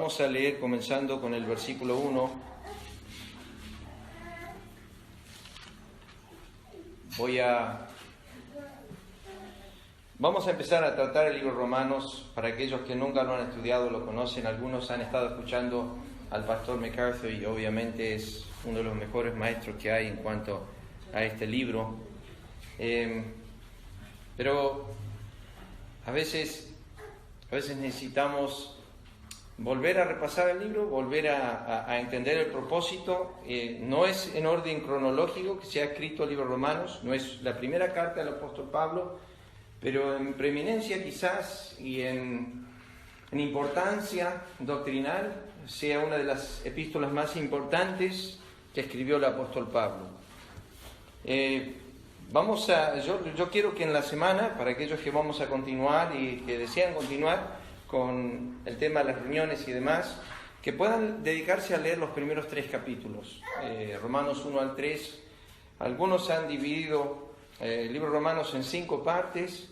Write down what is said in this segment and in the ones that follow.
Vamos a leer comenzando con el versículo 1. Vamos a empezar a tratar el libro de Romanos. Para aquellos que nunca lo han estudiado, lo conocen. Algunos han estado escuchando al pastor MacArthur y obviamente es uno de los mejores maestros que hay en cuanto a este libro. Pero a veces necesitamos volver a repasar el libro, volver a entender el propósito. No es en orden cronológico que se ha escrito el libro de Romanos, no es la primera carta del apóstol Pablo, pero en preeminencia quizás y en importancia doctrinal sea una de las epístolas más importantes que escribió el apóstol Pablo. Yo quiero que en la semana, para aquellos que vamos a continuar y que desean continuar con el tema de las reuniones y demás, que puedan dedicarse a leer los primeros 3 capítulos, Romanos 1 al 3. Algunos han dividido el libro de Romanos en 5 partes,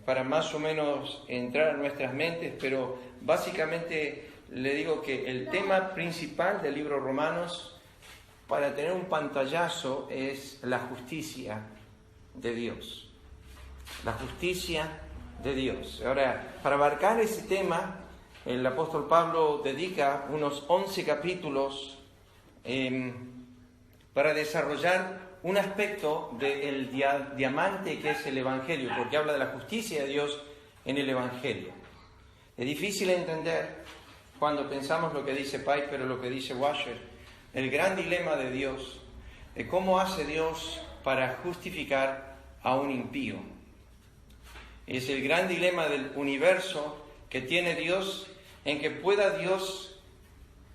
para más o menos entrar en nuestras mentes, pero básicamente le digo que el tema principal del libro de Romanos, para tener un pantallazo, es la justicia de Dios. La justicia de Dios. Ahora, para abarcar ese tema, el apóstol Pablo dedica unos 11 capítulos para desarrollar un aspecto del diamante que es el Evangelio, porque habla de la justicia de Dios en el Evangelio. Es difícil entender cuando pensamos lo que dice Piper o lo que dice Washer, el gran dilema de Dios, de cómo hace Dios para justificar a un impío. Es el gran dilema del universo que tiene Dios, en que pueda Dios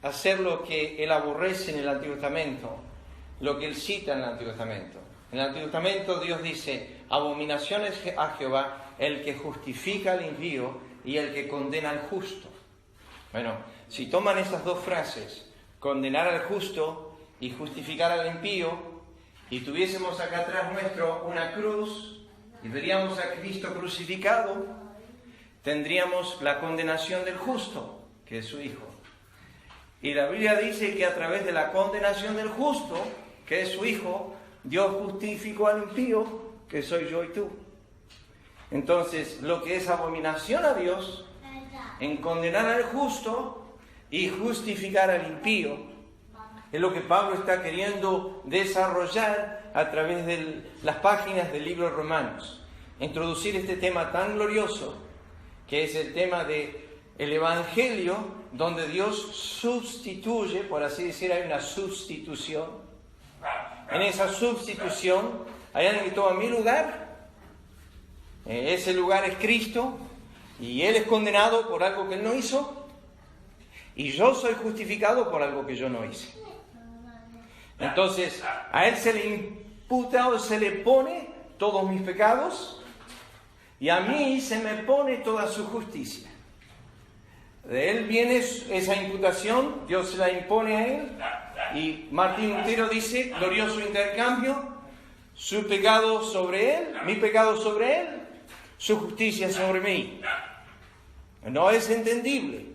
hacer lo que Él aborrece en el Antiguo Testamento, lo que Él cita en el Antiguo Testamento. En el Antiguo Testamento Dios dice: abominación es a Jehová el que justifica al impío y el que condena al justo. Bueno, si toman esas dos frases, condenar al justo y justificar al impío, y tuviésemos acá atrás nuestro una cruz, y veríamos a Cristo crucificado, tendríamos la condenación del justo, que es su Hijo. Y la Biblia dice que a través de la condenación del justo, que es su Hijo, Dios justificó al impío, que soy yo y tú. Entonces, lo que es abominación a Dios, en condenar al justo y justificar al impío, es lo que Pablo está queriendo desarrollar a través de las páginas del libro de Romanos. Introducir este tema tan glorioso, que es el tema del Evangelio, donde Dios sustituye, por así decir, hay una sustitución. En esa sustitución hay alguien que toma mi lugar. Ese lugar es Cristo, y Él es condenado por algo que Él no hizo, y yo soy justificado por algo que yo no hice. Entonces, a Él se le imputa o se le pone todos mis pecados, y a mí se me pone toda su justicia. De Él viene esa imputación, Dios se la impone a Él, y Martín Lutero dice, glorioso intercambio, su pecado sobre Él, mi pecado sobre Él, su justicia sobre mí. No es entendible,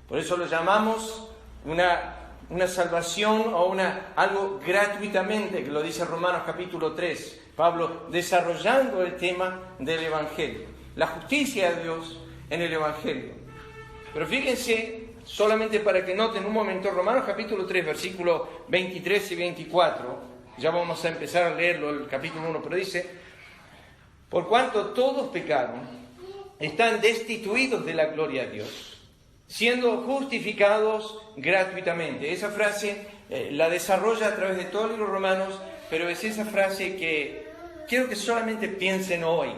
por eso lo llamamos una salvación o algo gratuitamente, que lo dice Romanos capítulo 3, Pablo desarrollando el tema del Evangelio, la justicia de Dios en el Evangelio. Pero fíjense, solamente para que noten un momento, Romanos capítulo 3, versículos 23 y 24, ya vamos a empezar a leerlo, el capítulo 1, pero dice: por cuanto todos pecaron, están destituidos de la gloria de Dios, siendo justificados gratuitamente. Esa frase la desarrolla a través de todo el libro de Romanos, pero es esa frase que quiero que solamente piensen hoy.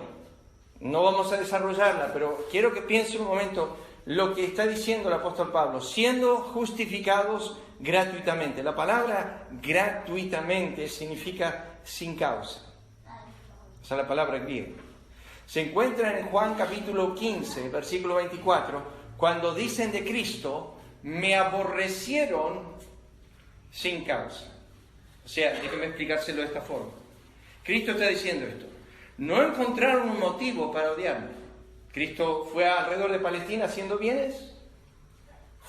No vamos a desarrollarla, pero quiero que piensen un momento lo que está diciendo el apóstol Pablo, siendo justificados gratuitamente. La palabra gratuitamente significa sin causa. Esa es la palabra griega. Se encuentra en Juan capítulo 15, versículo 24, cuando dicen de Cristo: me aborrecieron sin causa. O sea, déjeme explicárselo de esta forma. Cristo está diciendo esto: no encontraron un motivo para odiarme. Cristo fue alrededor de Palestina haciendo bienes,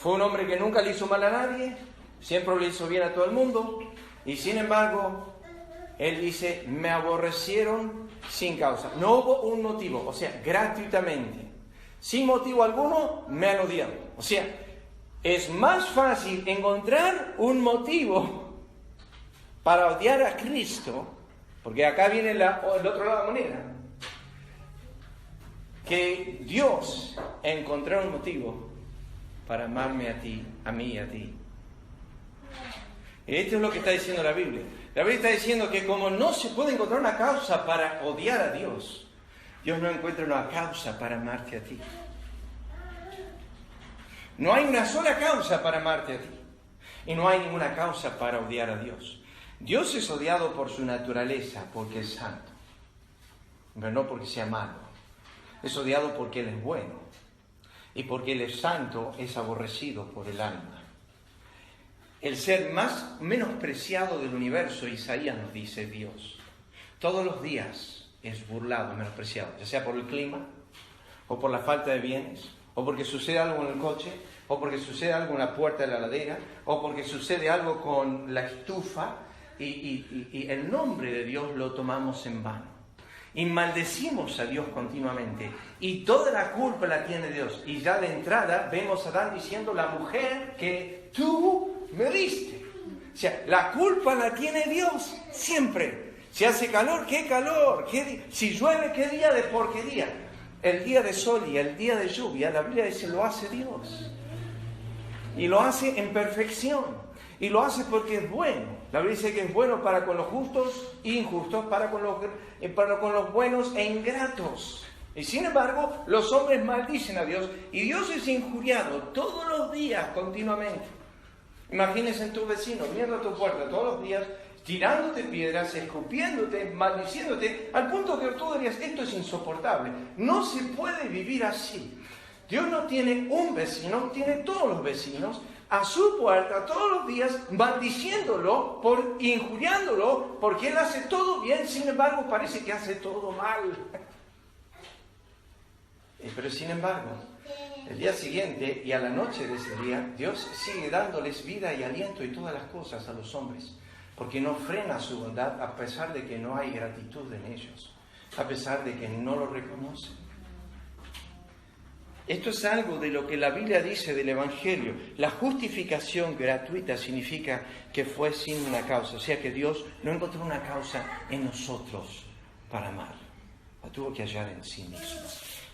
Fue un hombre que nunca le hizo mal a nadie, siempre le hizo bien a todo el mundo, y sin embargo, él dice, me aborrecieron sin causa. No hubo un motivo, o sea, gratuitamente. Sin motivo alguno, me han odiado. O sea, es más fácil encontrar un motivo para odiar a Cristo, porque acá viene el otro lado de la moneda, que Dios encontrar un motivo para amarme a ti, a mí y a ti. Y esto es lo que está diciendo la Biblia. La Biblia está diciendo que como no se puede encontrar una causa para odiar a Dios, Dios no encuentra una causa para amarte a ti. No hay una sola causa para amarte a ti. Y no hay ninguna causa para odiar a Dios. Dios es odiado por su naturaleza, porque es santo. Pero no porque sea malo. Es odiado porque Él es bueno. Y porque Él es santo, es aborrecido por el alma. El ser más menospreciado del universo, Isaías nos dice, Dios, todos los días es burlado, menospreciado, ya sea por el clima, o por la falta de bienes, o porque sucede algo en el coche, o porque sucede algo en la puerta de la heladera, o porque sucede algo con la estufa, y el nombre de Dios lo tomamos en vano. Y maldecimos a Dios continuamente, y toda la culpa la tiene Dios. Y ya de entrada vemos a Adán diciendo, la mujer que tú me diste. O sea, la culpa la tiene Dios siempre. Si hace calor, ¿qué calor? Si llueve, ¿qué día de porquería? El día de sol y el día de lluvia, la Biblia dice, lo hace Dios. Y lo hace en perfección. Y lo hace porque es bueno. La Biblia dice que es bueno para con los justos e injustos, para con los buenos e ingratos. Y sin embargo, los hombres maldicen a Dios. Y Dios es injuriado todos los días, continuamente. Imagínense en tu vecino, viendo a tu puerta todos los días, tirándote piedras, escupiéndote, maldiciéndote, al punto que tú dirías, esto es insoportable. No se puede vivir así. Dios no tiene un vecino, tiene todos los vecinos a su puerta todos los días, maldiciéndolo, injuriándolo, porque Él hace todo bien, sin embargo parece que hace todo mal. Pero sin embargo, el día siguiente y a la noche de ese día, Dios sigue dándoles vida y aliento y todas las cosas a los hombres, porque no frena su bondad a pesar de que no hay gratitud en ellos, a pesar de que no lo reconocen. Esto es algo de lo que la Biblia dice del Evangelio. La justificación gratuita significa que fue sin una causa, o sea que Dios no encontró una causa en nosotros para amar, la tuvo que hallar en sí mismo.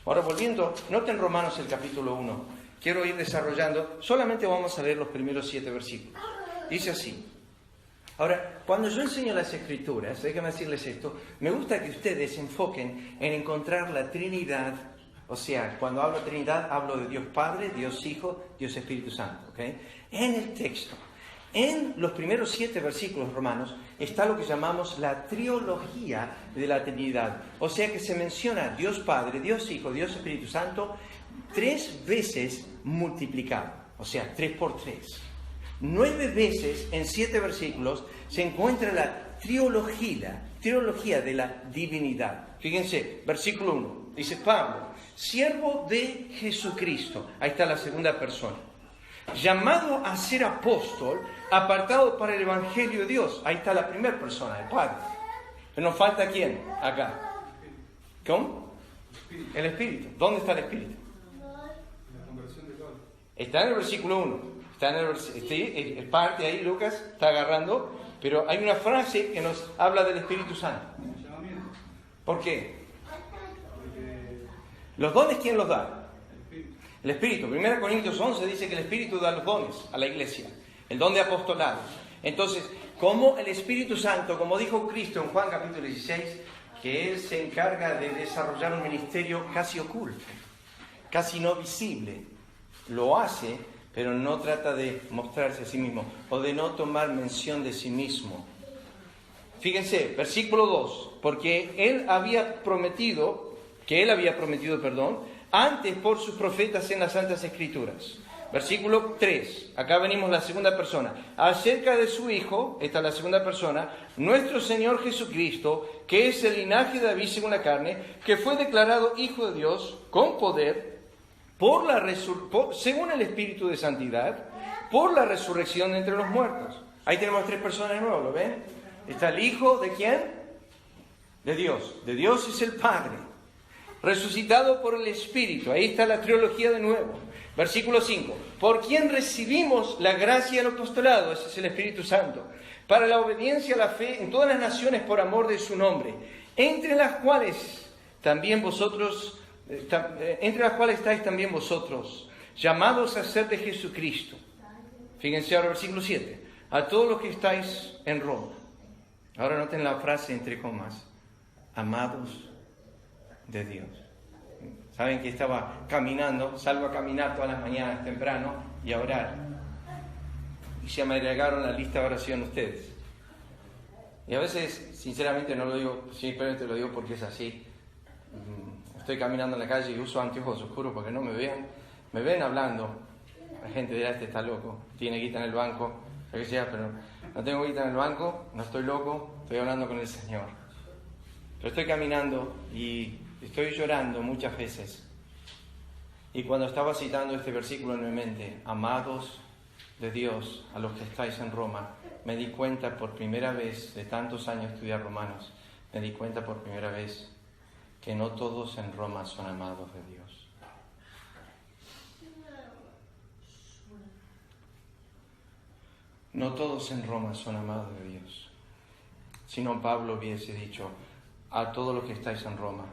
Ahora volviendo, noten Romanos el capítulo 1. Quiero ir desarrollando, solamente vamos a leer los primeros 7 versículos. Dice así. Ahora, cuando yo enseño las Escrituras, déjenme decirles esto, me gusta que ustedes se enfoquen en encontrar la Trinidad. O sea, cuando hablo de Trinidad, hablo de Dios Padre, Dios Hijo, Dios Espíritu Santo. ¿Okay? En el texto, en los primeros 7 versículos romanos, está lo que llamamos la triología de la Trinidad. O sea que se menciona Dios Padre, Dios Hijo, Dios Espíritu Santo 3 veces multiplicado. O sea, 3 por 3. 9 veces en 7 versículos se encuentra la trilogía de la divinidad. Fíjense, versículo 1, dice Pablo, siervo de Jesucristo, ahí está la segunda persona, llamado a ser apóstol, apartado para el Evangelio de Dios, ahí está la primera persona, el Padre. Pero nos falta ¿quién? Acá. ¿Cómo? El Espíritu. ¿Dónde está el Espíritu? Está en el versículo 1. Está en el parte ahí, Lucas está agarrando, pero hay una frase que nos habla del Espíritu Santo. ¿Por qué? ¿Los dones quién los da? El Espíritu. 1 Corintios 11 dice que el Espíritu da los dones a la iglesia. El don de apostolado. Entonces, como el Espíritu Santo, como dijo Cristo en Juan capítulo 16, que Él se encarga de desarrollar un ministerio casi oculto, casi no visible. Lo hace, pero no trata de mostrarse a sí mismo o de no tomar mención de sí mismo. Fíjense, versículo 2, porque Él había prometido, antes por sus profetas en las Santas Escrituras. Versículo 3, acá venimos la segunda persona. Acerca de su Hijo, esta es la segunda persona, nuestro Señor Jesucristo, que es el linaje de David según la carne, que fue declarado Hijo de Dios con poder según el Espíritu de Santidad, por la resurrección de entre los muertos. Ahí tenemos 3 personas de nuevo, ¿lo ven? Está el Hijo, ¿de quién? De Dios. De Dios es el Padre. Resucitado por el Espíritu. Ahí está la trilogía de nuevo. Versículo 5. Por quien recibimos la gracia del apostolado, ese es el Espíritu Santo, para la obediencia a la fe en todas las naciones por amor de su nombre, entre las cuales estáis también vosotros, llamados a ser de Jesucristo. Fíjense ahora versículo 7. A todos los que estáis en Roma. Ahora noten la frase entre comas. Amados de Dios. Saben que estaba caminando, salgo a caminar todas las mañanas temprano y a orar. Y se me agregaron la lista de oración ustedes. Y a veces, sinceramente no lo digo, simplemente lo digo porque es así. Estoy caminando en la calle y uso anteojos oscuros porque no me vean. Me ven hablando. La gente dirá, este está loco, tiene guita en el banco, lo que sea, pero no tengo guita en el banco, no estoy loco, estoy hablando con el Señor. Pero estoy caminando y estoy llorando muchas veces. Y cuando estaba citando este versículo en mi mente, amados de Dios, a los que estáis en Roma, me di cuenta por primera vez, de tantos años estudiar Romanos, me di cuenta por primera vez que no todos en Roma son amados de Dios. No todos en Roma son amados de Dios. Si no, Pablo hubiese dicho, a todos los que estáis en Roma,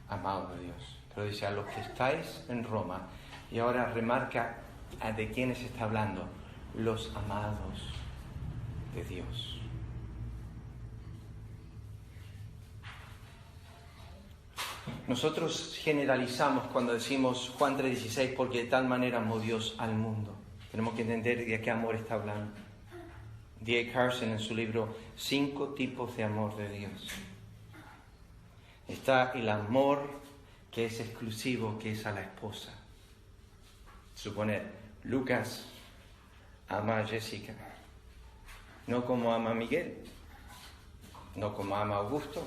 amados de Dios. Pero dice, a los que estáis en Roma. Y ahora remarca de quiénes está hablando. Los amados de Dios. Nosotros generalizamos cuando decimos Juan 3:16, porque de tal manera amó Dios al mundo. Tenemos que entender de qué amor está hablando. D.A. Carson en su libro 5 tipos de amor de Dios. Está el amor que es exclusivo, que es a la esposa. Suponer, Lucas ama a Jessica, no como ama a Miguel, no como ama a Augusto,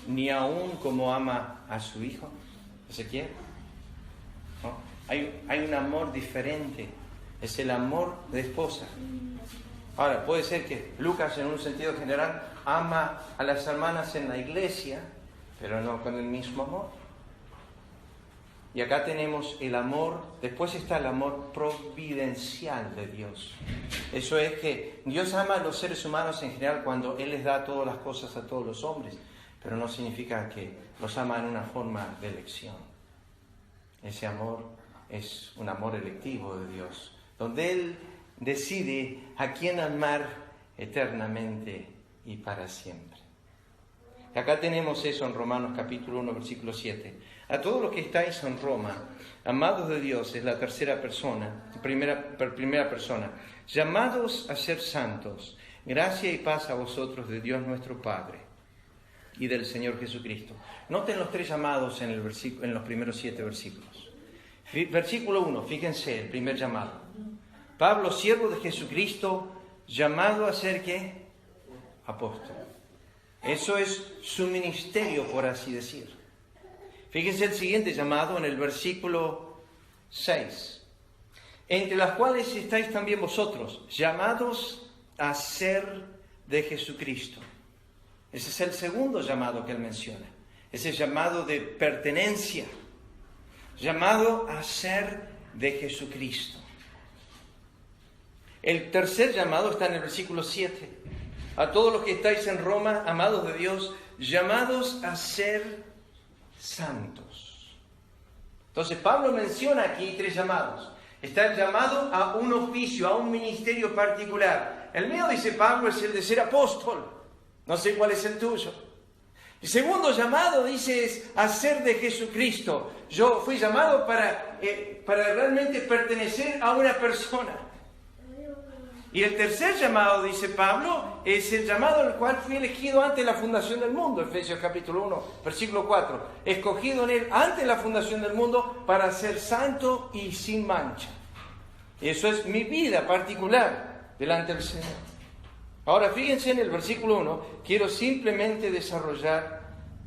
ni aún como ama a su hijo, Ezequiel. ¿No? Hay un amor diferente, es el amor de esposa. Ahora, puede ser que Lucas, en un sentido general, ama a las hermanas en la iglesia, pero no con el mismo amor. Y acá tenemos el amor, después está el amor providencial de Dios. Eso es que Dios ama a los seres humanos en general cuando Él les da todas las cosas a todos los hombres, pero no significa que los ama en una forma de elección. Ese amor es un amor electivo de Dios, donde Él decide a quién amar eternamente y para siempre. Acá tenemos eso en Romanos capítulo 1, versículo 7. A todos los que estáis en Roma, amados de Dios, es la tercera persona, primera persona, llamados a ser santos, gracia y paz a vosotros de Dios nuestro Padre y del Señor Jesucristo. Noten los 3 llamados en los primeros 7 versículos. Versículo 1, fíjense, el primer llamado. Pablo, siervo de Jesucristo, llamado a ser, ¿qué? Apóstol. Eso es su ministerio, por así decir. Fíjense el siguiente llamado en el versículo 6. Entre las cuales estáis también vosotros, llamados a ser de Jesucristo. Ese es el segundo llamado que él menciona. Ese llamado de pertenencia. Llamado a ser de Jesucristo. El tercer llamado está en el versículo 7. A todos los que estáis en Roma, amados de Dios, llamados a ser santos. Entonces Pablo menciona aquí 3 llamados. Está el llamado a un oficio, a un ministerio particular. El mío, dice Pablo, es el de ser apóstol. No sé cuál es el tuyo. El segundo llamado, dice, es a ser de Jesucristo. Yo fui llamado para realmente pertenecer a una persona. Y el tercer llamado, dice Pablo, es el llamado al cual fui elegido antes de la fundación del mundo. Efesios capítulo 1, versículo 4. Escogido en él antes de la fundación del mundo para ser santo y sin mancha. Y eso es mi vida particular delante del Señor. Ahora fíjense en el versículo 1. Quiero simplemente desarrollar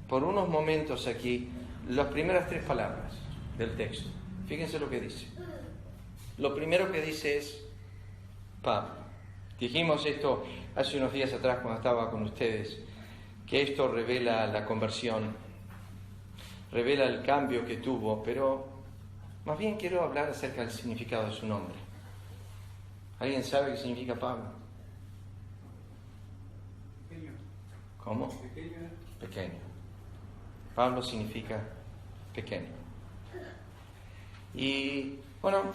por unos momentos aquí las primeras 3 palabras. del texto. Fíjense lo que dice. Lo primero que dice es Pablo. Dijimos esto hace unos días atrás cuando estaba con ustedes, que esto revela la conversión, revela el cambio que tuvo, pero más bien quiero hablar acerca del significado de su nombre. ¿Alguien sabe qué significa Pablo? Pequeño. ¿Cómo? Pequeño. Pequeño. Pablo significa pequeño. Y bueno,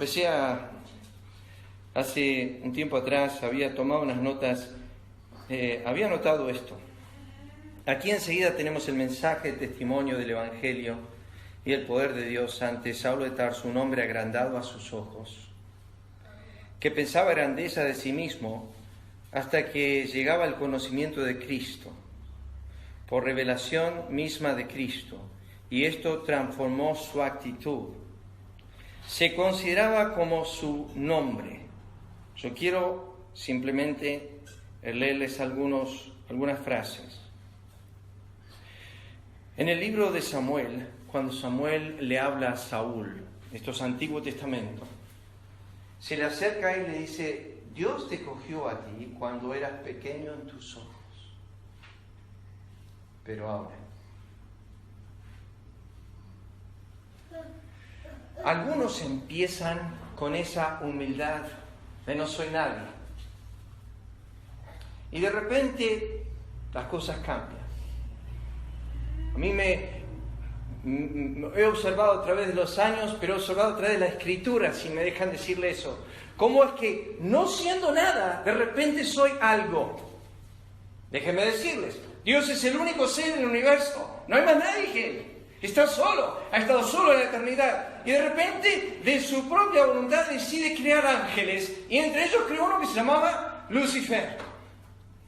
hace un tiempo atrás había tomado unas notas, había notado esto. Aquí enseguida tenemos el mensaje, el testimonio del Evangelio y el poder de Dios ante Saulo de Tarso, un hombre agrandado a sus ojos, que pensaba grandeza de sí mismo hasta que llegaba al conocimiento de Cristo, por revelación misma de Cristo, y esto transformó su actitud. Se consideraba como su nombre. Yo quiero simplemente leerles algunas frases. En el libro de Samuel, cuando Samuel le habla a Saúl, esto es Antiguo Testamento, se le acerca y le dice: Dios te cogió a ti cuando eras pequeño en tus ojos, pero ahora. Algunos empiezan con esa humildad de no soy nadie, y de repente las cosas cambian. A mí he observado a través de los años, pero he observado a través de la Escritura, si me dejan decirle eso, cómo es que no siendo nada, de repente soy algo. Déjenme decirles, Dios es el único ser en el universo, no hay más nadie que Él. Está solo, ha estado solo en la eternidad, y de repente de su propia voluntad decide crear ángeles, y entre ellos creó uno que se llamaba Lucifer,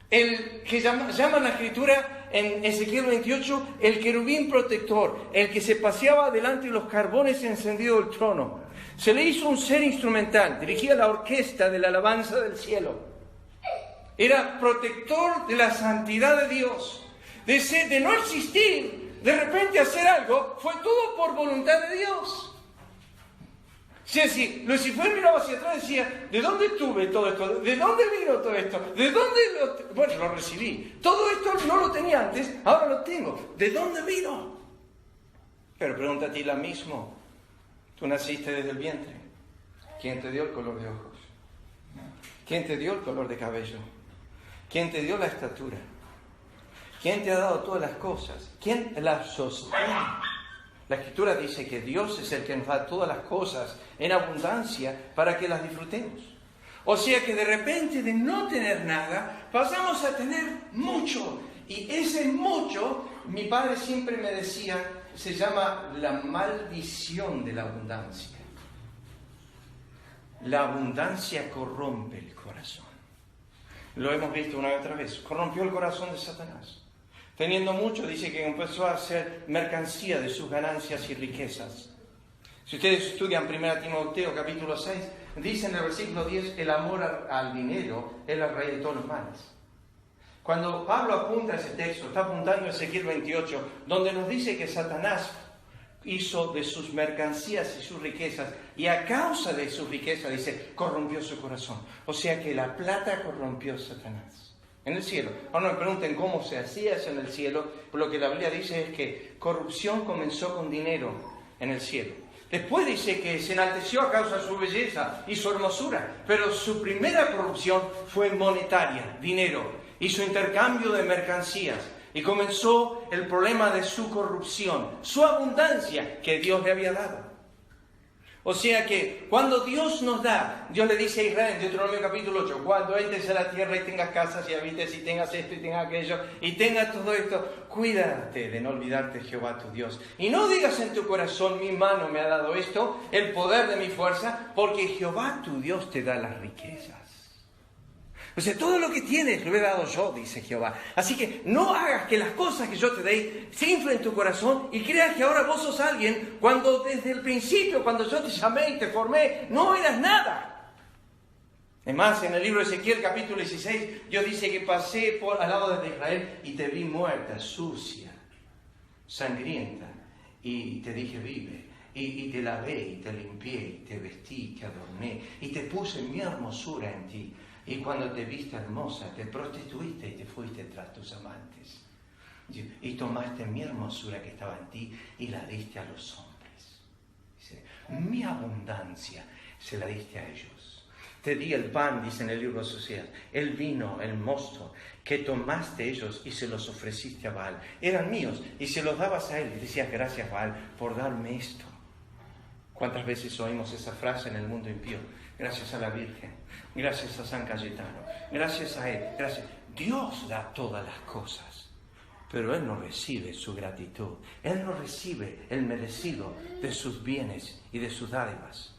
el que llama en la Escritura en Ezequiel 28 el querubín protector, el que se paseaba delante de los carbones encendidos del trono. Se le hizo un ser instrumental, dirigía la orquesta de la alabanza del cielo. Era protector de la santidad de Dios, de no existir, de repente hacer algo, fue todo por voluntad de Dios. Si así, Lucifer miraba hacia atrás y decía: ¿de dónde tuve todo esto? ¿De dónde vino todo esto? ¿De dónde bueno, lo recibí? Todo esto no lo tenía antes, ahora lo tengo. ¿De dónde vino? Pero pregúntate a ti la mismo. Tú naciste desde el vientre. ¿Quién te dio el color de ojos? ¿Quién te dio el color de cabello? ¿Quién te dio la estatura? ¿Quién te ha dado todas las cosas? ¿Quién las sostiene? La Escritura dice que Dios es el que nos da todas las cosas en abundancia para que las disfrutemos. O sea que de repente de no tener nada pasamos a tener mucho. Y ese mucho, mi padre siempre me decía, se llama la maldición de la abundancia. La abundancia corrompe el corazón. Lo hemos visto una y otra vez. Corrompió el corazón de Satanás. Teniendo mucho, dice que empezó a hacer mercancía de sus ganancias y riquezas. Si ustedes estudian 1 Timoteo capítulo 6, dice en el versículo 10, el amor al dinero es la raíz de todos los males. Cuando Pablo apunta a ese texto, está apuntando a Ezequiel 28, donde nos dice que Satanás hizo de sus mercancías y sus riquezas, y a causa de sus riquezas, dice, corrompió su corazón. O sea que la plata corrompió a Satanás. En el cielo. Ahora no me pregunten cómo se hacía eso en el cielo, pero lo que la Biblia dice es que corrupción comenzó con dinero en el cielo. Después dice que se enalteció a causa de su belleza y su hermosura, pero su primera corrupción fue monetaria, dinero, y su intercambio de mercancías. Y comenzó el problema de su corrupción, su abundancia que Dios le había dado. O sea que cuando Dios nos da, Dios le dice a Israel en Deuteronomio capítulo 8, cuando entres a la tierra y tengas casas y habites y tengas esto y tengas aquello y tengas todo esto, cuídate de no olvidarte de Jehová tu Dios. Y no digas en tu corazón, mi mano me ha dado esto, el poder de mi fuerza, porque Jehová tu Dios te da las riquezas. O sea, todo lo que tienes lo he dado yo, dice Jehová. Así que no hagas que las cosas que yo te dé se inflen en tu corazón y creas que ahora vos sos alguien cuando desde el principio, cuando yo te llamé y te formé, no eras nada. Es más, en el libro de Ezequiel capítulo 16, Dios dice que pasé al lado de Israel y te vi muerta, sucia, sangrienta, y te dije vive. y te lavé, y te limpié, y te vestí, y te adorné, y te puse mi hermosura en ti. Y cuando te viste hermosa, te prostituiste y te fuiste tras tus amantes. Y tomaste mi hermosura que estaba en ti y la diste a los hombres. Dice, mi abundancia se la diste a ellos. Te di el pan, dice en el libro social, el vino, el mosto, que tomaste ellos y se los ofreciste a Baal. Eran míos y se los dabas a él. Y decías, gracias Baal por darme esto. ¿Cuántas veces oímos esa frase en el mundo impío? Gracias a la Virgen, gracias a San Cayetano, gracias a él, gracias. Dios da todas las cosas, pero Él no recibe su gratitud. Él no recibe el merecido de sus bienes y de sus dádivas.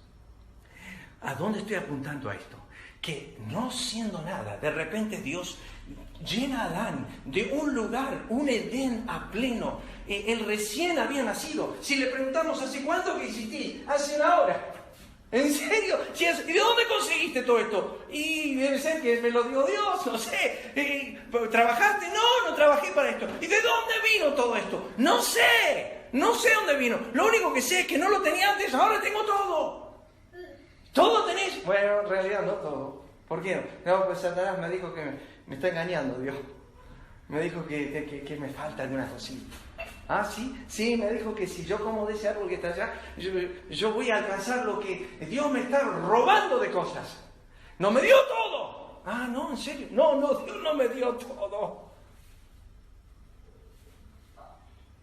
¿A dónde estoy apuntando a esto? Que no siendo nada, de repente Dios llena a Adán de un lugar, un Edén a pleno. Él recién había nacido. Si le preguntamos, ¿hace cuánto que existís? Hace una hora. ¿En serio? ¿Y de dónde conseguiste todo esto? Y debe ser que me lo dio Dios, no sé. ¿Trabajaste? No trabajé para esto. ¿Y de dónde vino todo esto? No sé dónde vino. Lo único que sé es que no lo tenía antes, ahora tengo todo. ¿Todo tenés? Bueno, en realidad no todo. ¿Por qué no? No, pues Satanás me dijo que me está engañando Dios. Me dijo que me falta alguna cosita. Ah, sí, me dijo que si yo como de ese árbol que está allá, yo voy a alcanzar lo que Dios me está robando de cosas. No me dio todo. Ah, no, en serio. No, Dios no me dio todo.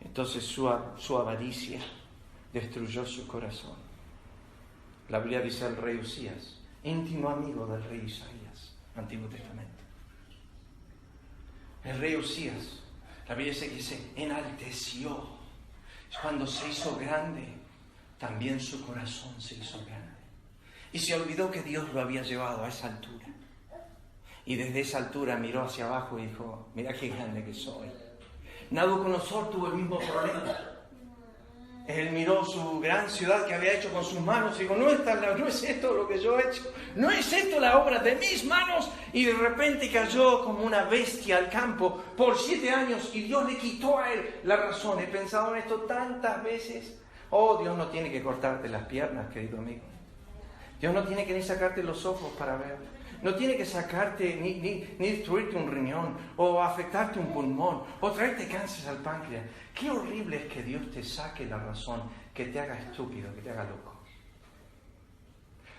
Entonces su avaricia destruyó su corazón. La Biblia dice al rey Usías, íntimo amigo del rey Isaías, Antiguo Testamento. El rey Usías, la Biblia dice que se enalteció. Cuando se hizo grande, también su corazón se hizo grande. Y se olvidó que Dios lo había llevado a esa altura. Y desde esa altura miró hacia abajo y dijo, mira qué grande que soy. Nabucodonosor tuvo el mismo problema. Él miró su gran ciudad que había hecho con sus manos y dijo, no es esto lo que yo he hecho, no es esto la obra de mis manos. Y de repente cayó como una bestia al campo por 7 años y Dios le quitó a él la razón. He pensado en esto tantas veces. Oh, Dios no tiene que cortarte las piernas, querido amigo. Dios no tiene que ni sacarte los ojos para ver. No tiene que sacarte ni destruirte un riñón o afectarte un pulmón o traerte cáncer al páncreas. Qué horrible es que Dios te saque la razón, que te haga estúpido, que te haga loco.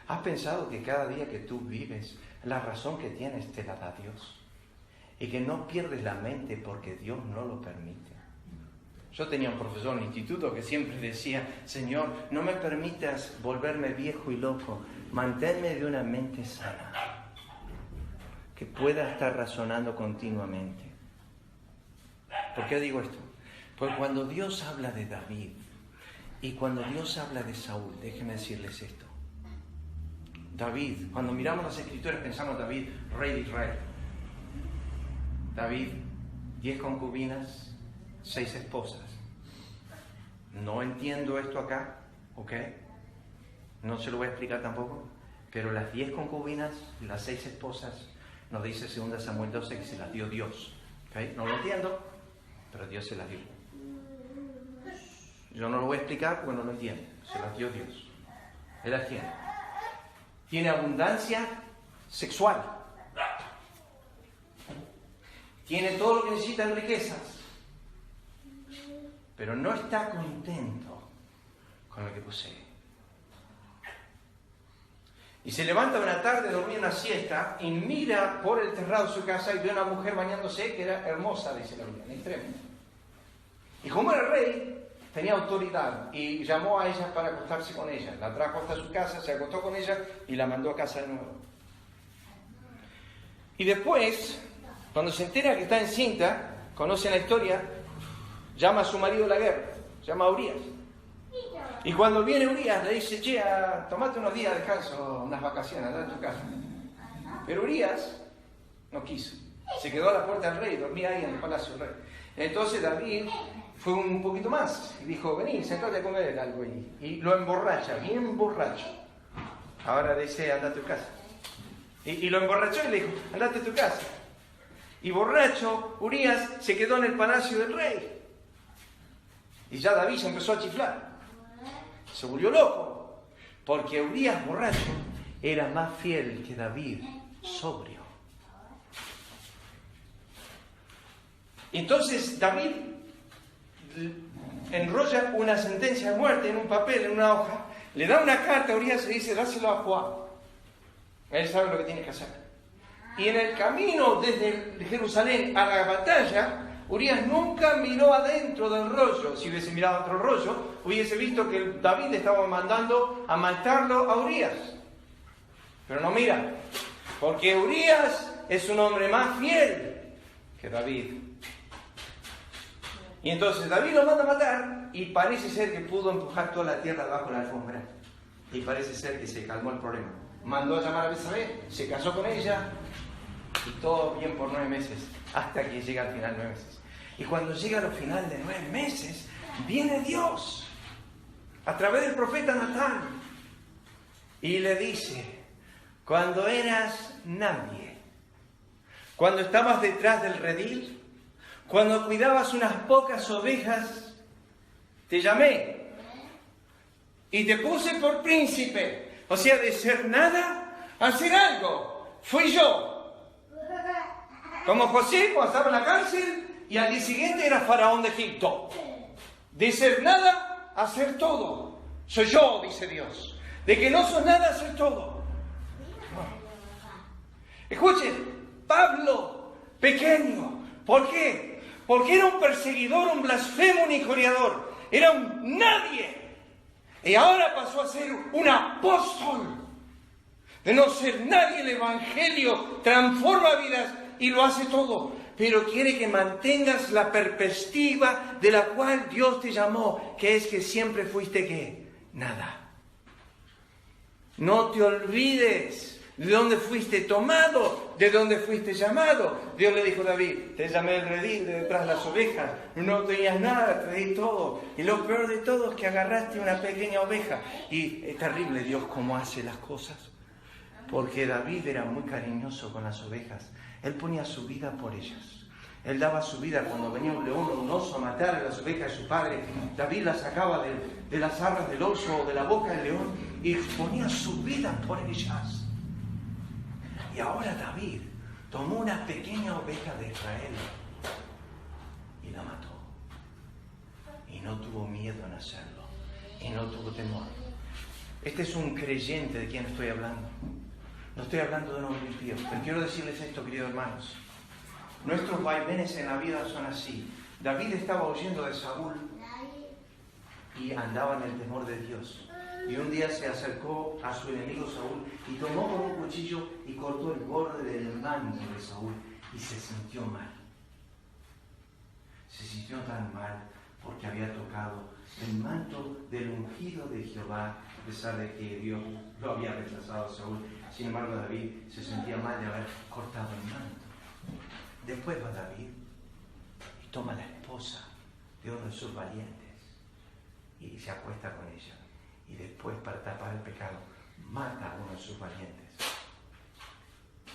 ¿Has pensado que cada día que tú vives, la razón que tienes te la da Dios? Y que no pierdes la mente porque Dios no lo permite. Yo tenía un profesor en el instituto que siempre decía, Señor, no me permitas volverme viejo y loco, manténme de una mente sana, que pueda estar razonando continuamente. ¿Por qué digo esto? Porque cuando Dios habla de David y cuando Dios habla de Saúl, déjenme decirles esto. David, cuando miramos las Escrituras pensamos David, rey de Israel. David, 10 concubinas, 6 esposas. No entiendo esto acá, ¿ok? No se lo voy a explicar tampoco, pero las 10 concubinas, las 6 esposas, nos dice 2 Samuel 12 que se las dio Dios. ¿Okay? No lo entiendo, pero Dios se las dio. Yo no lo voy a explicar porque no lo entiendo. Se las dio Dios. Él las tiene. Tiene abundancia sexual. Tiene todo lo que necesita en riquezas. Pero no está contento con lo que posee. Y se levanta una tarde, dormía una siesta, y mira por el terrado de su casa y ve a una mujer bañándose que era hermosa, dice la Biblia, en extremo. Y como era rey, tenía autoridad y llamó a ella para acostarse con ella. La trajo hasta su casa, se acostó con ella y la mandó a casa de nuevo. Y después, cuando se entera que está encinta, conocen la historia, llama a su marido a la guerra, llama a Urías. Y cuando viene Urías le dice, che, tomate unos días de descanso, unas vacaciones, andá a tu casa. Pero Urías no quiso. Se quedó a la puerta del rey, dormía ahí en el palacio del rey. Entonces David fue un poquito más y dijo, vení, sentate a comer algo. Y lo emborracha, bien borracho. Ahora le dice, andá a tu casa. Y lo emborrachó y le dijo, andate a tu casa. Y borracho, Urías se quedó en el palacio del rey. Y ya David se empezó a chiflar. se volvió loco, porque Urías borracho era más fiel que David sobrio. Entonces David enrolla una sentencia de muerte en un papel, en una hoja, le da una carta a Urías y dice, dáselo a Joab. Él sabe lo que tiene que hacer. Y en el camino desde Jerusalén a la batalla, Urías nunca miró adentro del rollo. Si hubiese mirado otro rollo, hubiese visto que David le estaba mandando a matarlo a Urías. Pero no mira, porque Urías es un hombre más fiel que David. Y entonces David lo manda a matar y parece ser que pudo empujar toda la tierra debajo de la alfombra. Y parece ser que se calmó el problema. Mandó a llamar a Betsabé, se casó con ella y todo bien por 9 meses, hasta que llega al final 9 meses. Y cuando llega al final de 9 meses, viene Dios a través del profeta Natán y le dice, cuando eras nadie, cuando estabas detrás del redil, cuando cuidabas unas pocas ovejas, te llamé y te puse por príncipe. O sea, de ser nada a hacer algo. Fui yo. Como José cuando estaba en la cárcel y al día siguiente era faraón de Egipto. De ser nada a hacer todo. Soy yo, dice Dios. De que no sos nada a hacer todo. Escuchen, Pablo, pequeño. ¿Por qué? Porque era un perseguidor, un blasfemo, un injuriador. Era un nadie. Y ahora pasó a ser un apóstol. De no ser nadie, el Evangelio transforma vidas y lo hace todo. Pero quiere que mantengas la perspectiva de la cual Dios te llamó, que es que siempre fuiste ¿qué? Nada. No te olvides de dónde fuiste tomado, de dónde fuiste llamado. Dios le dijo a David, te llamé el redil de detrás de las ovejas, no tenías nada, te di todo. Y lo peor de todo es que agarraste una pequeña oveja. Y es terrible Dios cómo hace las cosas. Porque David era muy cariñoso con las ovejas. Él ponía su vida por ellas. Él daba su vida cuando venía un león o un oso a matar a las ovejas de su padre. David las sacaba de las arras del oso o de la boca del león y ponía su vida por ellas. Y ahora David tomó una pequeña oveja de Israel y la mató. Y no tuvo miedo en hacerlo. Y no tuvo temor. Este es un creyente de quien estoy hablando. No estoy hablando de un hombre impío. Pero quiero decirles esto, queridos hermanos. Nuestros vaivenes en la vida son así. David estaba huyendo de Saúl y andaba en el temor de Dios. Y un día se acercó a su enemigo Saúl y tomó con un cuchillo y cortó el borde del manto de Saúl y se sintió mal. Se sintió tan mal porque había tocado el manto del ungido de Jehová, a pesar de que Dios lo había rechazado a Saúl. Sin embargo, David se sentía mal de haber cortado el manto. Después va David y toma la esposa de uno de sus valientes y se acuesta con ella. Y después, para tapar el pecado, mata a uno de sus valientes.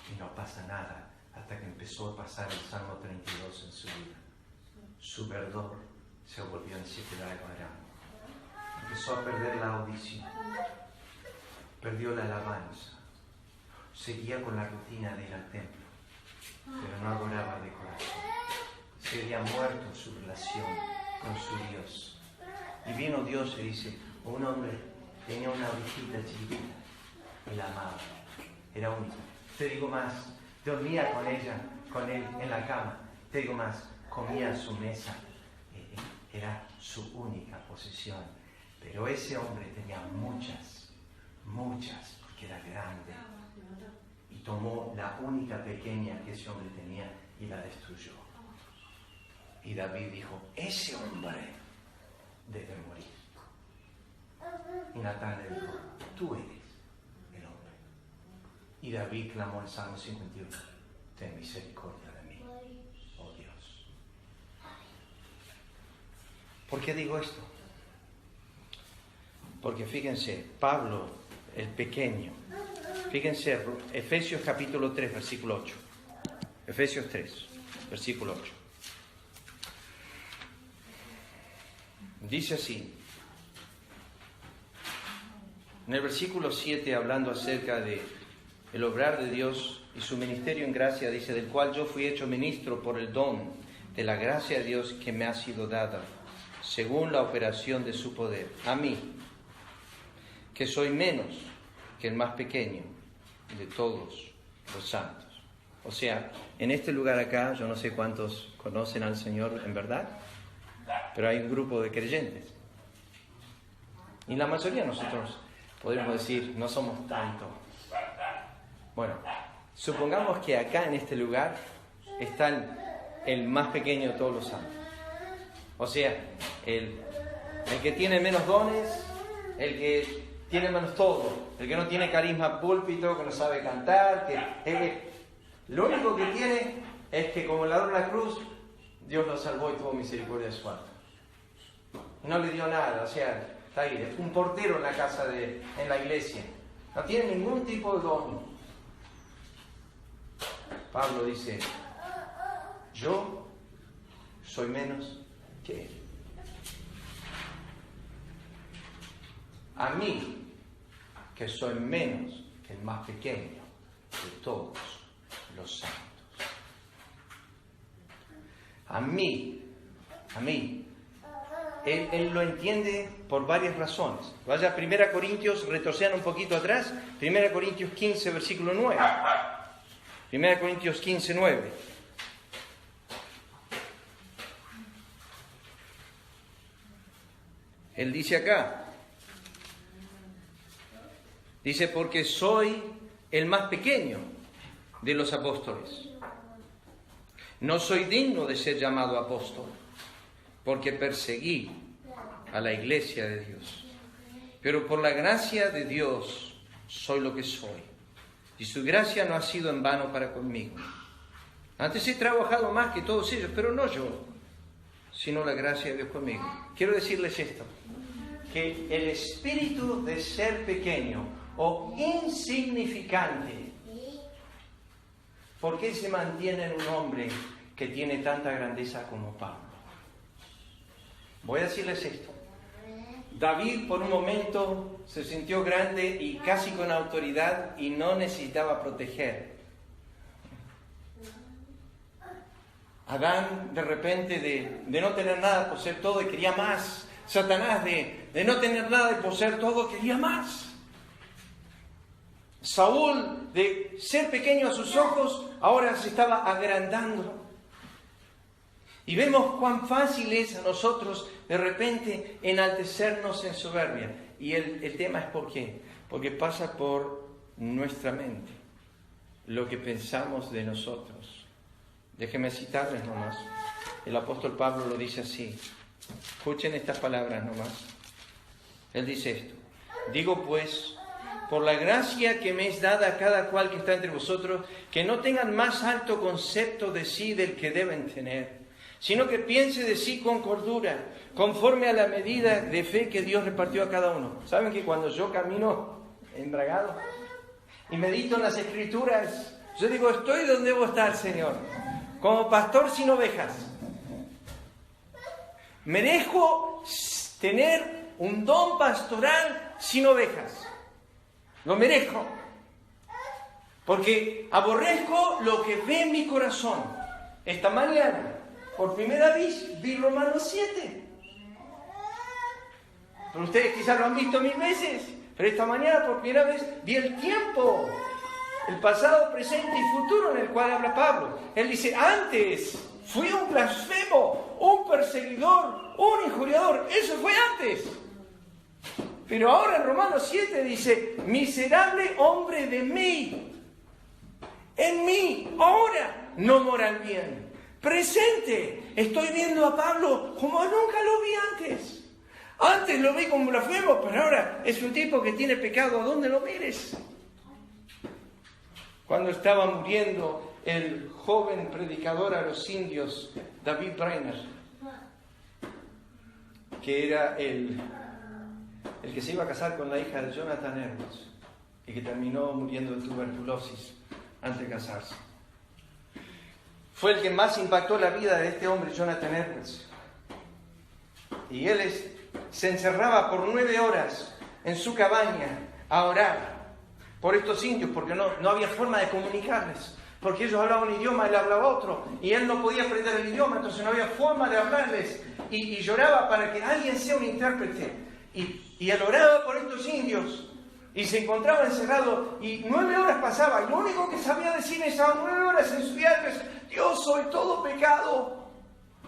Y no pasa nada hasta que empezó a pasar el Salmo 32 en su vida. Su verdor se volvió en 7 largos años. Empezó a perder la audición. Perdió la alabanza. Seguía con la rutina de ir al templo, pero no adoraba de corazón. Se había muerto su relación con su Dios. Y vino Dios y dice, un hombre tenía una ovejita chiquitita y la amaba. Era única. Te digo más, dormía con ella, con él en la cama. Te digo más, comía a su mesa. Era su única posesión. Pero ese hombre tenía muchas, porque era grande. Y tomó la única pequeña que ese hombre tenía y la destruyó. Y David dijo, ese hombre debe morir. Y Natán le dijo, tú eres el hombre. Y David clamó en Salmo 51, ten misericordia de mí, oh Dios. ¿Por qué digo esto? Porque fíjense, Pablo, el pequeño, fíjense, Efesios capítulo 3, versículo 8. Efesios 3, versículo 8. Dice así, En el versículo 7, hablando acerca de el obrar de Dios y su ministerio en gracia, dice, del cual yo fui hecho ministro por el don de la gracia de Dios que me ha sido dada, según la operación de su poder. A mí, que soy menos que el más pequeño de todos los santos. O sea, en este lugar acá, yo no sé cuántos conocen al Señor en verdad, pero hay un grupo de creyentes. Y la mayoría de nosotros podemos decir, no somos tanto. Bueno, supongamos que acá en este lugar está el más pequeño de todos los santos. O sea, el que tiene menos dones, el que tiene menos todo, el que no tiene carisma púlpito, que no sabe cantar, lo único que tiene es que como ladrón de la cruz, Dios lo salvó y tuvo misericordia de su alma. No le dio nada, o sea, está ahí, es un portero en la casa en la iglesia. No tiene ningún tipo de don. Pablo dice, yo soy menos que él. A mí, que soy menos que el más pequeño de todos los santos. A mí, Él lo entiende por varias razones. Vaya a 1 Corintios, retrocedan un poquito atrás, 1 Corintios 15, versículo 9. 1 Corintios 15, 9. Él dice acá, dice, porque soy el más pequeño de los apóstoles. No soy digno de ser llamado apóstol, porque perseguí a la iglesia de Dios. Pero por la gracia de Dios soy lo que soy. Y su gracia no ha sido en vano para conmigo. Antes he trabajado más que todos ellos, pero no yo, sino la gracia de Dios conmigo. Quiero decirles esto, que el espíritu de ser pequeño o insignificante, ¿por qué se mantiene en un hombre que tiene tanta grandeza como Pablo? Voy a decirles esto. David por un momento se sintió grande y casi con autoridad y no necesitaba proteger. Adán de repente de no tener nada, poseer todo y quería más. Satanás de no tener nada y poseer todo, quería más. Saúl de ser pequeño a sus ojos, ahora se estaba agrandando. Y vemos cuán fácil es a nosotros de repente enaltecernos en soberbia. Y el tema es ¿por qué? Porque pasa por nuestra mente, lo que pensamos de nosotros. Déjenme citarles nomás. El apóstol Pablo lo dice así. Escuchen estas palabras nomás. Él dice esto. Digo pues, por la gracia que me es dada a cada cual que está entre vosotros, que no tengan más alto concepto de sí del que deben tener, sino que piense de sí con cordura, conforme a la medida de fe que Dios repartió a cada uno. ¿Saben que cuando yo camino embragado y medito en las Escrituras, yo digo, estoy donde debo estar, Señor, como pastor sin ovejas? Merezco tener un don pastoral sin ovejas. Lo merezco. Porque aborrezco lo que ve en mi corazón. Esta mañana, por primera vez, vi Romanos 7. Pero ustedes quizás lo han visto 1000 veces. Pero esta mañana, por primera vez, vi el tiempo, el pasado, presente y futuro en el cual habla Pablo. Él dice, antes fui un blasfemo, un perseguidor, un injuriador. Eso fue antes. Pero ahora en Romanos 7 dice, miserable hombre de mí. En mí, ahora, no mora el bien. Presente, estoy viendo a Pablo como nunca lo vi antes. Antes lo vi como blasfemo, pero ahora es un tipo que tiene pecado a donde lo mires. Cuando estaba muriendo el joven predicador a los indios, David Brainerd, que era el que se iba a casar con la hija de Jonathan Edwards y que terminó muriendo de tuberculosis antes de casarse. Fue el que más impactó la vida de este hombre, Jonathan Edwards. Y él se encerraba por 9 horas en su cabaña a orar por estos indios, porque no había forma de comunicarles. Porque ellos hablaban un idioma, él hablaba otro, y él no podía aprender el idioma, entonces no había forma de hablarles. Y lloraba para que alguien sea un intérprete. Y él oraba por estos indios, y se encontraba encerrado, y 9 horas pasaba, y lo único que sabía decir en esas 9 horas en su diario es: Dios, soy todo pecado.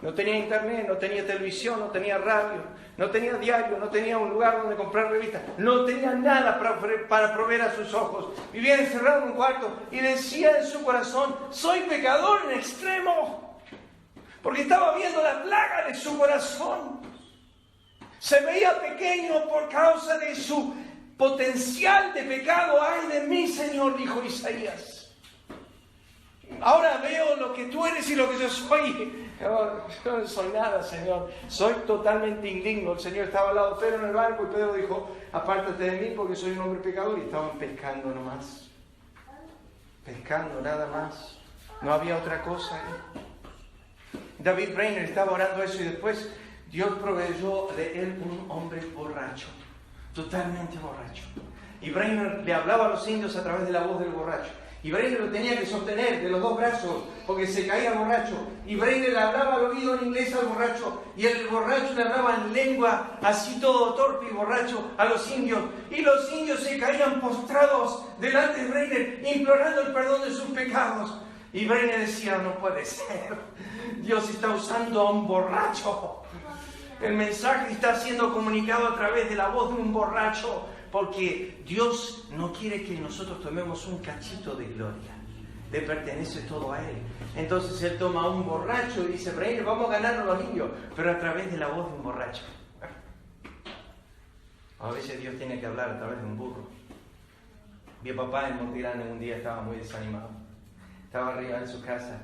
No tenía internet, no tenía televisión, no tenía radio, no tenía diario, no tenía un lugar donde comprar revistas, no tenía nada para proveer a sus ojos. Vivía encerrado en un cuarto y decía en su corazón: soy pecador en extremo. Porque estaba viendo la plaga de su corazón. Se veía pequeño por causa de su potencial de pecado. ¡Ay de mí, Señor!, dijo Isaías. Ahora veo lo que tú eres y lo que yo soy. Yo no soy nada, Señor. Soy totalmente indigno. El Señor estaba al lado de Pedro en el barco y Pedro dijo: apártate de mí porque soy un hombre pecador. Y estaban pescando nomás. Pescando nada más. No había otra cosa ahí. David Brainerd estaba orando eso y después Dios proveyó de él un hombre borracho. Totalmente borracho. Y Brainerd le hablaba a los indios a través de la voz del borracho. Y Brainerd lo tenía que sostener de los 2 brazos porque se caía el borracho. Y Brainerd le hablaba al oído en inglés al borracho. Y el borracho le hablaba en lengua así todo torpe y borracho a los indios. Y los indios se caían postrados delante de Brainerd, implorando el perdón de sus pecados. Y Brainerd decía: no puede ser. Dios está usando a un borracho. El mensaje está siendo comunicado a través de la voz de un borracho. Porque Dios no quiere que nosotros tomemos un cachito de gloria. Le pertenece todo a Él. Entonces Él toma a un borracho y dice: Brainerd, vamos a ganarnos los indios, pero a través de la voz de un borracho. A veces Dios tiene que hablar a través de un burro. Mi papá en Monterrey un día estaba muy desanimado. Estaba arriba en su casa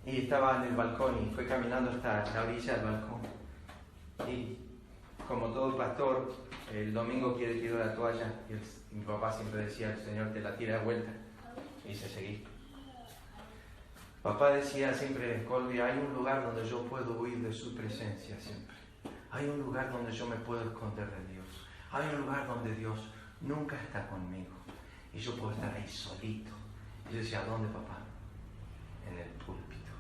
y estaba en el balcón y fue caminando hasta la orilla del balcón. Y como todo pastor, el domingo quiere tirar la toalla y mi papá siempre decía: el Señor te la tira de vuelta. Y se seguía. Papá decía siempre: Colby, hay un lugar donde yo puedo huir de su presencia siempre. Hay un lugar donde yo me puedo esconder de Dios. Hay un lugar donde Dios nunca está conmigo. Y yo puedo estar ahí solito. Y yo decía: ¿dónde, papá? En el púlpito.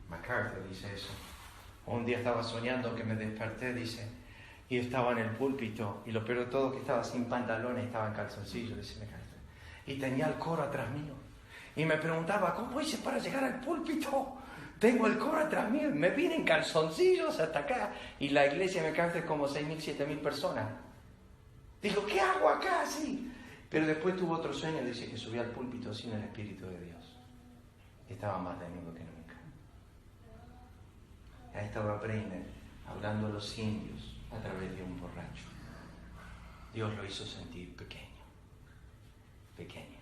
MacArthur dice eso. Un día estaba soñando que me desperté, dice, y estaba en el púlpito, y lo peor de todo que estaba sin pantalones, estaba en calzoncillos, dice MacArthur, y tenía el coro atrás mío. Y me preguntaba: ¿cómo hice para llegar al púlpito? Tengo el coro atrás mío, me vine en calzoncillos hasta acá. Y la iglesia de MacArthur es como 6.000, 7.000 personas. Digo: ¿qué hago acá así? Pero después tuvo otro sueño, dice que subía al púlpito sin el Espíritu de Dios. Y estaba más desnudo que nunca. Ahí estaba Brainerd hablando a los indios a través de un borracho. Dios lo hizo sentir pequeño. Pequeño.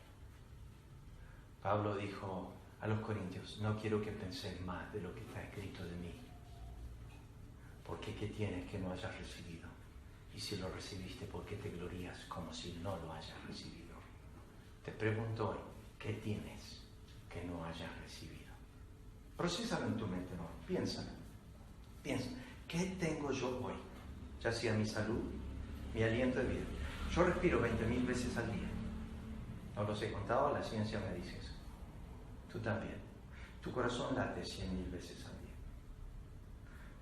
Pablo dijo a los corintios: no quiero que penséis más de lo que está escrito de mí. Porque ¿qué tienes que no hayas recibido? Y si lo recibiste, ¿por qué te glorías como si no lo hayas recibido? Te pregunto hoy: ¿qué tienes que no hayas recibido? Procésalo en tu mente, ¿no? Piénsalo. Piensa: ¿qué tengo yo hoy? Ya sea mi salud, mi aliento de vida. Yo respiro 20.000 veces al día. No los he contado, la ciencia me dice eso. Tú también. Tu corazón late 100.000 veces al día.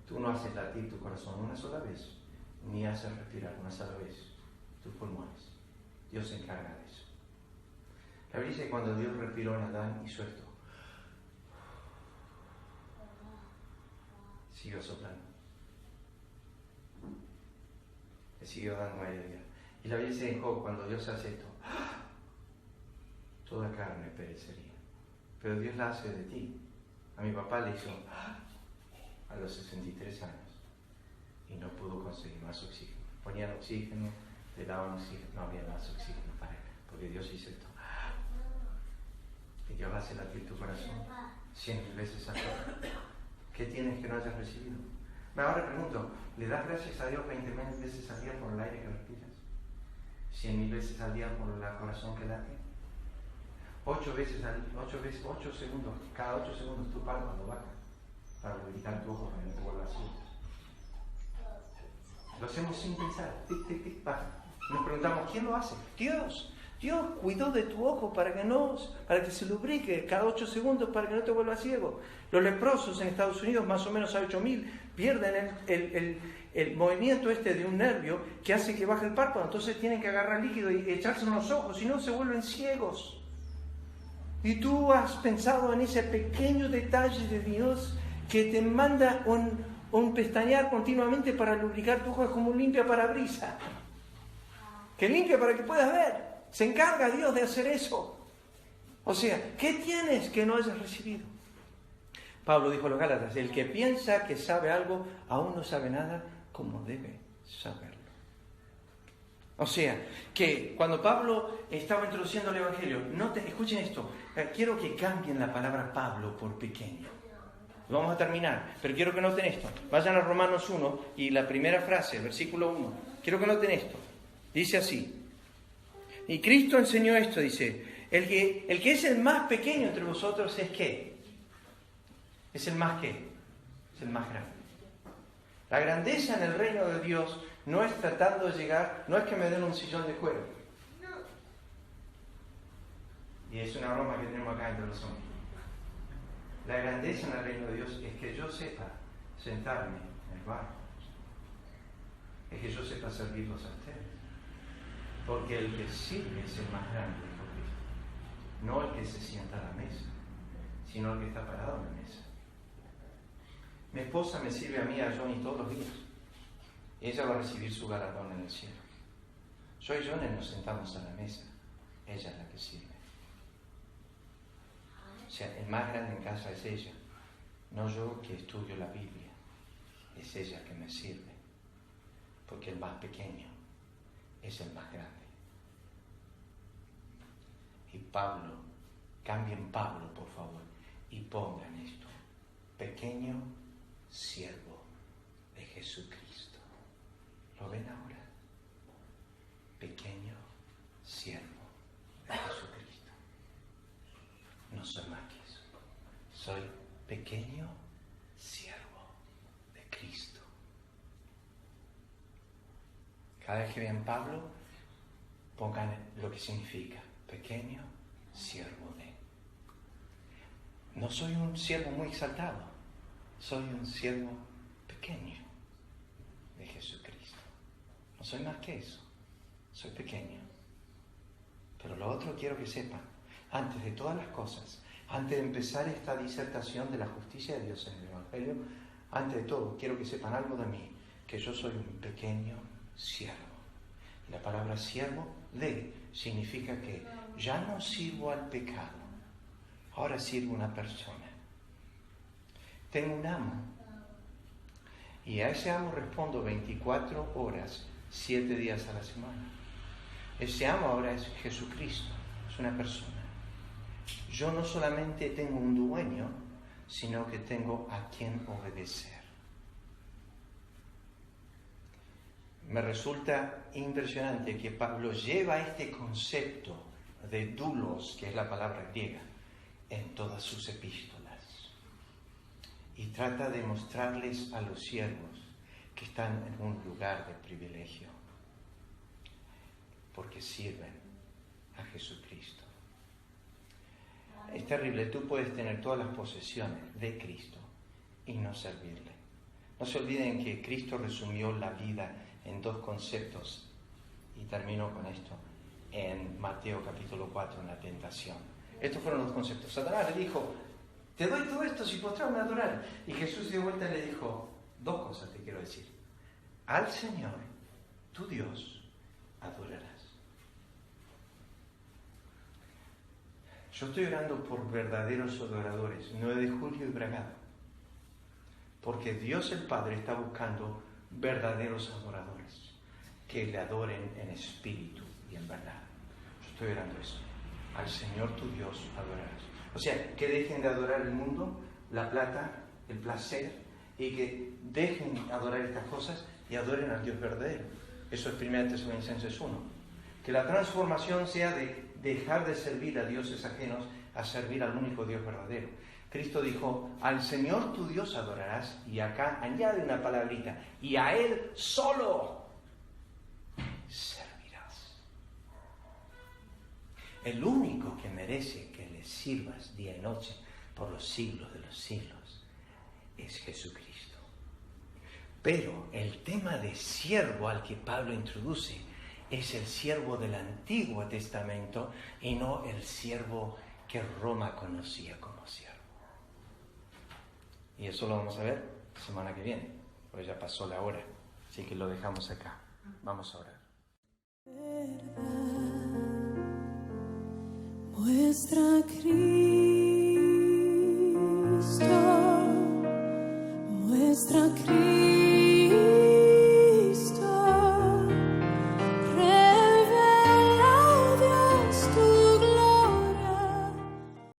Tú no haces latir tu corazón una sola vez, ni haces respirar una sola vez tus pulmones. Dios se encarga de eso. La Biblia dice que cuando Dios respiró en Adán y suelto, siguió soplando. Le siguió dando aire vida. Y la Biblia dice en Job, cuando Dios hace esto, toda carne perecería. Pero Dios la hace de ti. A mi papá le hizo a los 63 años y no pudo conseguir más oxígeno. Ponían oxígeno, le daban oxígeno, no había más oxígeno para él, porque Dios hizo esto. Y Dios hace latir tu corazón 100.000 veces al día. ¿Qué tienes que no hayas recibido? Ahora pregunto, ¿le das gracias a Dios 20.000 veces al día por el aire que respiras? 100.000 veces al día por el corazón que late. 8 segundos, cada 8 segundos tu párpado baja para lubricar tu ojo para que no te vuelva así. Lo hacemos sin pensar, tic, tic, tic, baja. Nos preguntamos, ¿quién lo hace? Dios. Dios cuidó de tu ojo para que se lubrique cada 8 segundos para que no te vuelvas ciego. Los leprosos en Estados Unidos, más o menos a 8.000, pierden el movimiento de un nervio que hace que baje el párpado. Entonces tienen que agarrar líquido y echárselo en los ojos, si no se vuelven ciegos. Y tú has pensado en ese pequeño detalle de Dios que te manda un pestañear continuamente para lubricar tu ojo, es como un limpia parabrisas. Que limpia para que puedas ver. Se encarga Dios de hacer eso. O sea, ¿qué tienes que no hayas recibido? Pablo dijo a los Gálatas, el que piensa que sabe algo, aún no sabe nada como debe saberlo. O sea, que cuando Pablo estaba introduciendo el Evangelio, escuchen esto, quiero que cambien la palabra Pablo por pequeño. Vamos a terminar, pero quiero que noten esto. Vayan a Romanos 1 y la primera frase, versículo 1. Quiero que noten esto. Dice así. Y Cristo enseñó esto, dice, el que es el más pequeño entre vosotros es ¿qué? ¿Es el más qué? Es el más grande. La grandeza en el reino de Dios no es tratando de llegar, no es que me den un sillón de cuero. Y es una broma que tenemos acá entre los hombres. La grandeza en el reino de Dios es que yo sepa sentarme en el barco. Es que yo sepa servirlos a ustedes. Porque el que sirve es el más grande, dijo Cristo. No el que se sienta a la mesa, sino el que está parado en la mesa. Mi esposa me sirve a mí, a Johnny, todos los días. Ella va a recibir su galardón en el cielo. Yo y Johnny nos sentamos a la mesa. Ella es la que sirve. O sea, el más grande en casa es ella. No yo que estudio la Biblia. Es ella que me sirve. Porque el más pequeño es el más grande. Y Pablo, cambien Pablo, por favor, y pongan esto. Pequeño siervo de Jesucristo. ¿Lo ven ahora? Pequeño siervo de Jesucristo. No soy más que eso. Soy pequeño siervo de Cristo. Cada vez que vean Pablo, pongan lo que significa. Pequeño siervo de. No soy un siervo muy exaltado. Soy un siervo pequeño de Jesucristo. No soy más que eso. Soy pequeño. Pero lo otro quiero que sepan. Antes de todas las cosas, antes de empezar esta disertación de la justicia de Dios en el Evangelio, antes de todo, quiero que sepan algo de mí. Que yo soy un pequeño siervo. La palabra siervo significa que ya no sirvo al pecado, ahora sirvo a una persona. Tengo un amo y a ese amo respondo 24 horas, 7 días a la semana. Ese amo ahora es Jesucristo, es una persona. Yo no solamente tengo un dueño, sino que tengo a quien obedecer. Me resulta impresionante que Pablo lleva este concepto de doulos, que es la palabra griega, en todas sus epístolas. Y trata de mostrarles a los siervos que están en un lugar de privilegio, porque sirven a Jesucristo. Es terrible, tú puedes tener todas las posesiones de Cristo y no servirle. No se olviden que Cristo resumió la vida en 2 conceptos, y termino con esto, en Mateo capítulo 4, en la tentación. Estos fueron los conceptos. Satanás le dijo, te doy todo esto si postrarme a adorar. Y Jesús dio vuelta y le dijo, 2 cosas te quiero decir. Al Señor, tu Dios, adorarás. Yo estoy orando por verdaderos adoradores, 9 de julio y Bragado. Porque Dios el Padre está buscando verdaderos adoradores que le adoren en espíritu y en verdad. Yo estoy orando eso. Al Señor tu Dios adorarás. O sea, que dejen de adorar el mundo, la plata, el placer, y que dejen adorar estas cosas y adoren al Dios verdadero. Eso es 1 Tesalonicenses 1. Que la transformación sea de dejar de servir a dioses ajenos a servir al único Dios verdadero. Cristo dijo, al Señor tu Dios adorarás, y acá añade una palabrita, y a Él solo servirás. El único que merece que le sirvas día y noche por los siglos de los siglos es Jesucristo. Pero el tema de siervo al que Pablo introduce es el siervo del Antiguo Testamento y no el siervo que Roma conocía como siervo. Y eso lo vamos a ver la semana que viene, porque ya pasó la hora, así que lo dejamos acá. Vamos a orar. Muestra Cristo, muestra Cristo.